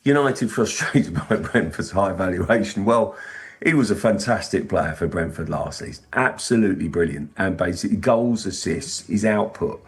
United frustrated by Brentford's high valuation. Well, he was a fantastic player for Brentford last season. Absolutely brilliant. And basically goals, assists, his output.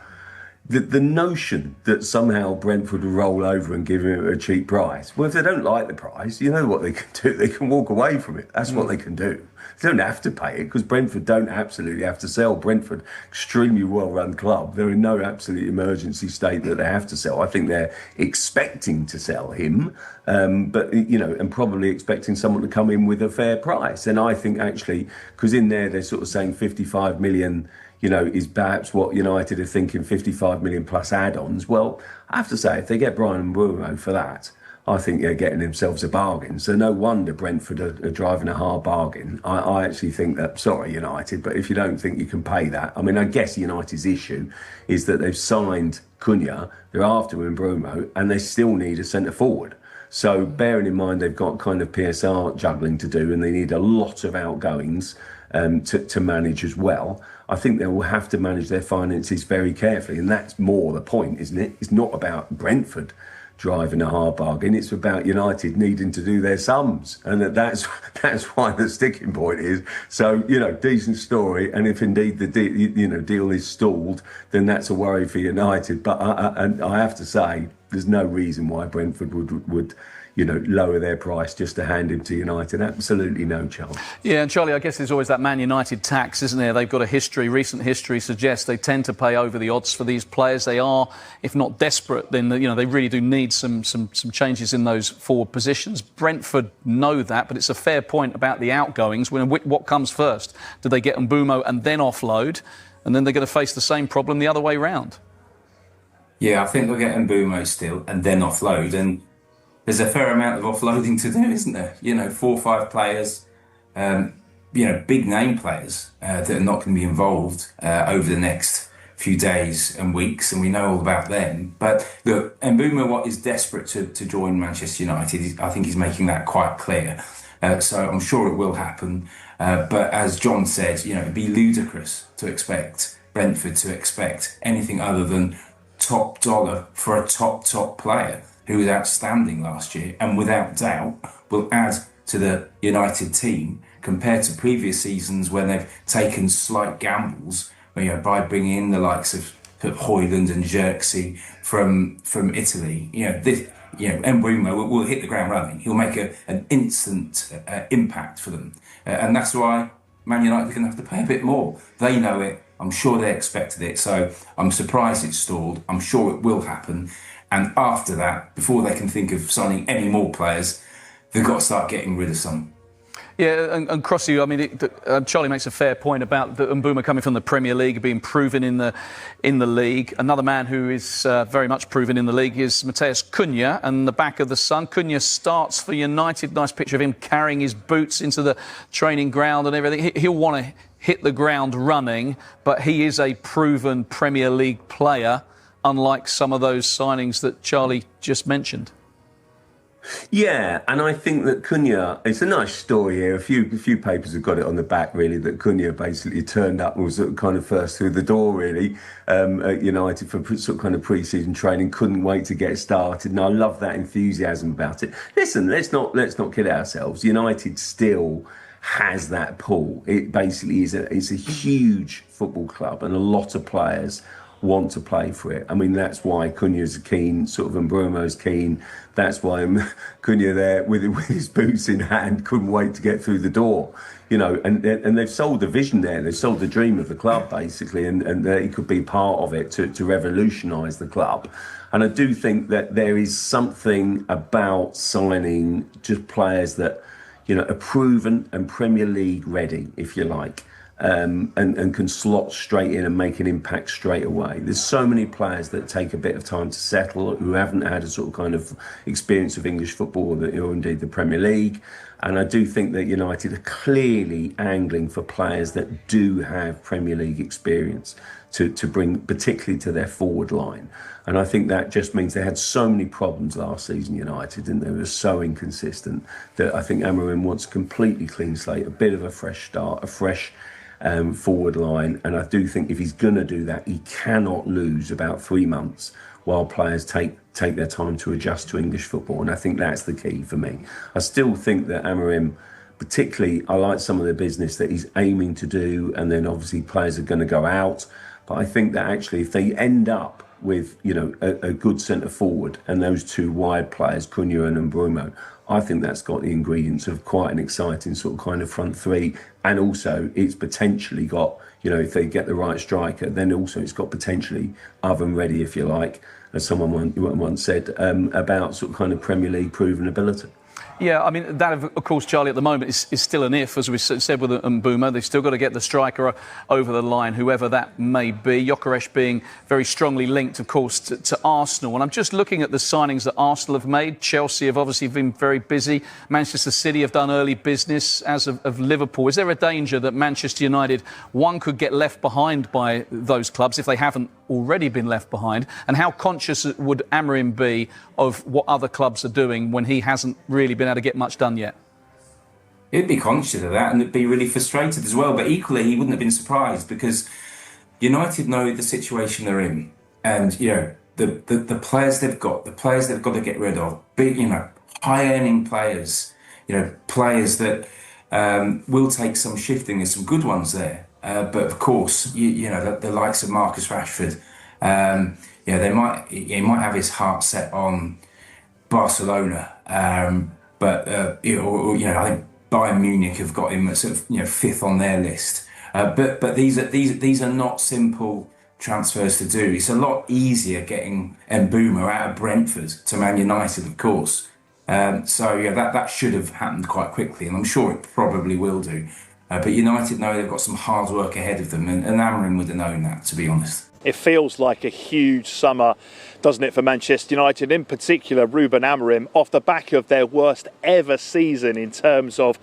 The notion that somehow Brentford will roll over and give him a cheap price. Well, if they don't like the price, you know what they can do. They can walk away from it. That's what they can do. They don't have to pay it because Brentford don't absolutely have to sell. Brentford, extremely well-run club. They're in no absolute emergency state that they have to sell. I think they're expecting to sell him, but and probably expecting someone to come in with a fair price. And I think actually, because in there they're sort of saying 55 million. Is perhaps what United are thinking, 55 million plus add-ons. Well, I have to say, if they get Bryan Mbeumo for that, I think they're getting themselves a bargain. So no wonder Brentford are driving a hard bargain. I actually think that, sorry, United, but if you don't think you can pay that, I mean, I guess United's issue is that they've signed Cunha, they're after Mbeumo, and they still need a centre-forward. So bearing in mind they've got kind of PSR juggling to do and they need a lot of outgoings to manage as well. I think they will have to manage their finances very carefully, and that's more the point, isn't it? It's not about Brentford driving a hard bargain. It's about United needing to do their sums, and that's why the sticking point is. So decent story, and if indeed the deal is stalled, then that's a worry for United. But I have to say, there's no reason why Brentford would lower their price just to hand him to United. Absolutely no chance. Yeah, and Charlie, I guess there's always that Man United tax, isn't there? They've got a history, recent history suggests they tend to pay over the odds for these players. They are, if not desperate, then they really do need some changes in those forward positions. Brentford know that, but it's a fair point about the outgoings. What comes first? Do they get Mbeumo and then offload? And then they're going to face the same problem the other way round. Yeah, I think they'll get Mbeumo still and then offload. And there's a fair amount of offloading to do, isn't there? 4 or 5 players, big name players that are not going to be involved over the next few days and weeks, and we know all about them. But look, Mbeumo is desperate to join Manchester United. I think he's making that quite clear. So I'm sure it will happen. But as John said, it'd be ludicrous to expect Brentford to expect anything other than top dollar for a top player who was outstanding last year and without doubt will add to the United team compared to previous seasons when they've taken slight gambles by bringing in the likes of Højlund and Xerxes from Italy. Mbeumo will hit the ground running. He'll make an instant impact for them. And that's why Man United are going to have to pay a bit more. They know it. I'm sure they expected it. So I'm surprised it's stalled. I'm sure it will happen. And after that, before they can think of signing any more players, they've got to start getting rid of some. Yeah, and Crossy, I mean, Charlie makes a fair point about the Mbeumo coming from the Premier League, being proven in the league. Another man who is very much proven in the league is Matheus Cunha, and the back of the sun. Cunha starts for United. Nice picture of him carrying his boots into the training ground and everything. He'll want to hit the ground running, but he is a proven Premier League player, unlike some of those signings that Charlie just mentioned. Yeah, and I think that Cunha, it's a nice story here. A few papers have got it on the back, really, that Cunha basically turned up and was kind of first through the door, really, at United for sort of kind of pre-season training, couldn't wait to get started. And I love that enthusiasm about it. Listen, let's not kid ourselves. United still has that pull. It basically it's a huge football club and a lot of players want to play for it. I mean, that's why Cunha's keen, sort of Mbeumo's keen. That's why Cunha there with his boots in hand couldn't wait to get through the door. And they've sold the vision there. They've sold the dream of the club, basically, and he could be part of it to revolutionise the club. And I do think that there is something about signing just players that, are proven and Premier League ready, if you like. And can slot straight in and make an impact straight away. There's so many players that take a bit of time to settle, who haven't had a sort of kind of experience of English football or indeed the Premier League. And I do think that United are clearly angling for players that do have Premier League experience to bring, particularly to their forward line. And I think that just means they had so many problems last season, United, and they were so inconsistent that I think Amorim wants a completely clean slate, a bit of a fresh start, a fresh forward line. And I do think if he's going to do that, he cannot lose about 3 months while players take their time to adjust to English football. And I think that's the key for me. I still think that Amorim, particularly, I like some of the business that he's aiming to do, and then obviously players are going to go out. But I think that actually if they end up with, you know, a good centre forward and those two wide players, Cunha and Mbeumo, I think that's got the ingredients of quite an exciting sort of kind of front three. And also it's potentially got, you know, if they get the right striker, then also it's got potentially oven ready, if you like, as someone once said, about sort of kind of Premier League proven ability. Yeah, I mean, that, of course, Charlie, at the moment is still an if, as we said with Mbeumo. They've still got to get the striker over the line, whoever that may be. Gyökeres being very strongly linked, of course, to Arsenal. And I'm just looking at the signings that Arsenal have made. Chelsea have obviously been very busy. Manchester City have done early business, as of Liverpool. Is there a danger that Manchester United, one, could get left behind by those clubs if they haven't already been left behind? And how conscious would Amorim be of what other clubs are doing when he hasn't really been able to get much done yet? He'd be conscious of that and he'd be really frustrated as well. But equally, he wouldn't have been surprised because United know the situation they're in, and you know the players they've got, the players they've got to get rid of. Big, you know, high-earning players. You know, players that will take some shifting. There's some good ones there, but of course, you know the likes of Marcus Rashford. Yeah, he might have his heart set on Barcelona. But you know, I think Bayern Munich have got him at sort of, you know, fifth on their list. But these are not simple transfers to do. It's a lot easier getting Mbeumo out of Brentford to Man United, of course. So yeah, that should have happened quite quickly, and I'm sure it probably will do. But United know they've got some hard work ahead of them, and Amorim would have known that, to be honest. It feels like a huge summer, doesn't it, for Manchester United, in particular Ruben Amorim, off the back of their worst ever season in terms of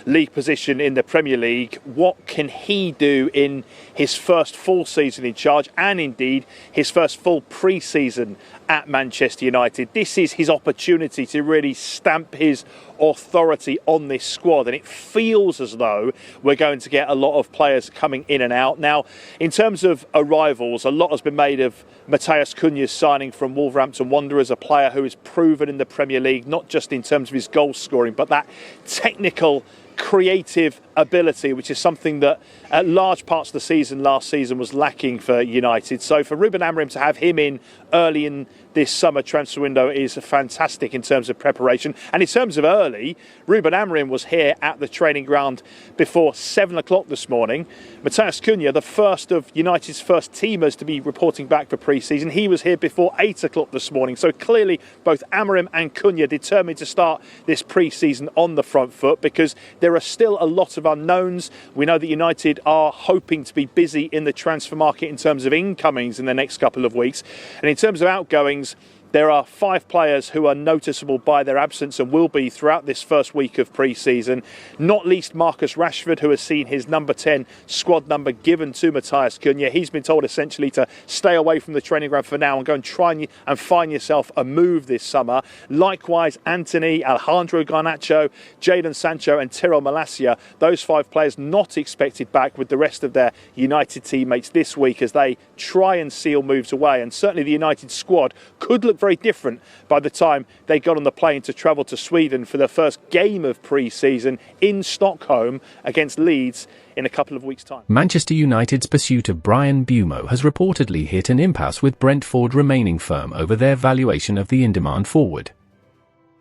league position in the Premier League. What can he do in his first full season in charge, and indeed his first full pre-season at Manchester United? This is his opportunity to really stamp his authority on this squad, and it feels as though we're going to get a lot of players coming in and out. Now, in terms of arrivals, a lot has been made of Matheus Cunha's signing from Wolverhampton Wanderers, a player who is proven in the Premier League, not just in terms of his goal scoring, but that technical, creative ability, which is something that at large parts of the season last season was lacking for United. So for Ruben Amorim to have him in early in this summer transfer window is fantastic in terms of preparation. And in terms of early, Ruben Amorim was here at the training ground before 7 o'clock this morning. Matheus Cunha, the first of United's first teamers to be reporting back for pre-season, he was here before 8 o'clock this morning. So clearly both Amorim and Cunha determined to start this pre-season on the front foot, because there are still a lot of unknowns. We know that United are hoping to be busy in the transfer market in terms of incomings in the next couple of weeks. And in terms of outgoings, there are 5 players who are noticeable by their absence and will be throughout this first week of pre-season. Not least Marcus Rashford, who has seen his number 10 squad number given to Matheus Cunha. He's been told essentially to stay away from the training ground for now and go and try and find yourself a move this summer. Likewise, Anthony, Alejandro Garnacho, Jadon Sancho and Tyrell Malacia, those 5 players not expected back with the rest of their United teammates this week as they try and seal moves away. And certainly the United squad could look very different by the time they got on the plane to travel to Sweden for the first game of pre-season in Stockholm against Leeds in a couple of weeks' time. Manchester United's pursuit of Bryan Mbeumo has reportedly hit an impasse, with Brentford remaining firm over their valuation of the in-demand forward.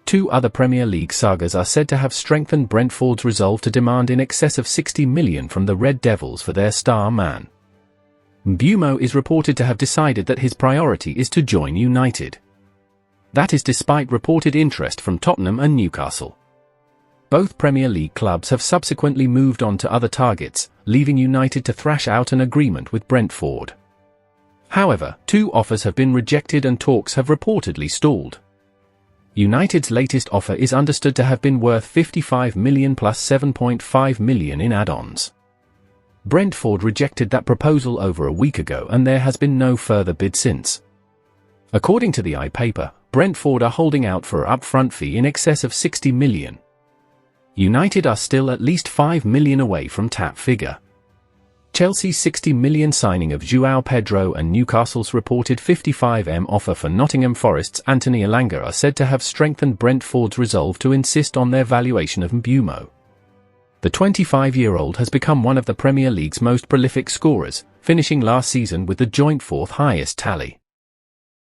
2 other Premier League sagas are said to have strengthened Brentford's resolve to demand in excess of £60 million from the Red Devils for their star man. Mbeumo is reported to have decided that his priority is to join United. That is despite reported interest from Tottenham and Newcastle. Both Premier League clubs have subsequently moved on to other targets, leaving United to thrash out an agreement with Brentford. However, 2 offers have been rejected and talks have reportedly stalled. United's latest offer is understood to have been worth £55 million plus £7.5 million in add-ons. Brentford rejected that proposal over a week ago, and there has been no further bid since. According to the iPaper, Brentford are holding out for an upfront fee in excess of £60 million. United are still at least £5 million away from that figure. Chelsea's £60 million signing of João Pedro and Newcastle's reported £55M offer for Nottingham Forest's Anthony Elanga are said to have strengthened Brentford's resolve to insist on their valuation of Mbeumo. The 25-year-old has become one of the Premier League's most prolific scorers, finishing last season with the joint fourth highest tally.